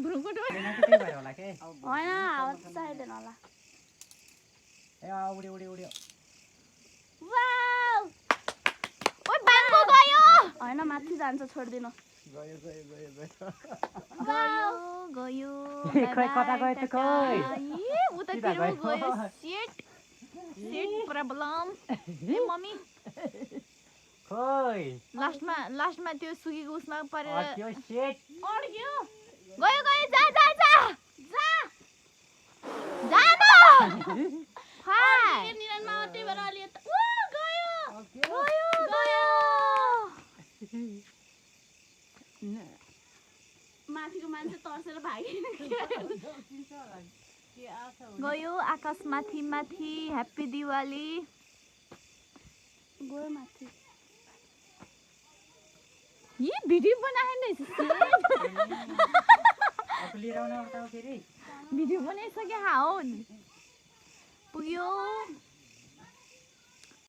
भ्रुकुट होइन आवाज चाहिँदैन होला वाउ ओइ बाङ्गो गयो हैन माथि जान्छ छोड्दिनु गयो खै कता गयो त खै उतातिर गयो सेट प्रब्लम ए मम्मी खै लास्टमा त्यो सुकेको उसमा परेर त्यो सेट अड्क्यो गयो जा न हाय निरनमा त्यही भएर अलि यता ओ गयो माथिको मान्छे तर्सेर भाग्यो गयो आकाश माथि ह्याप्पी दिवाली गयो माथि यी भिडियो बनाएन भिडियो बनाइसके हाउ पुग्यो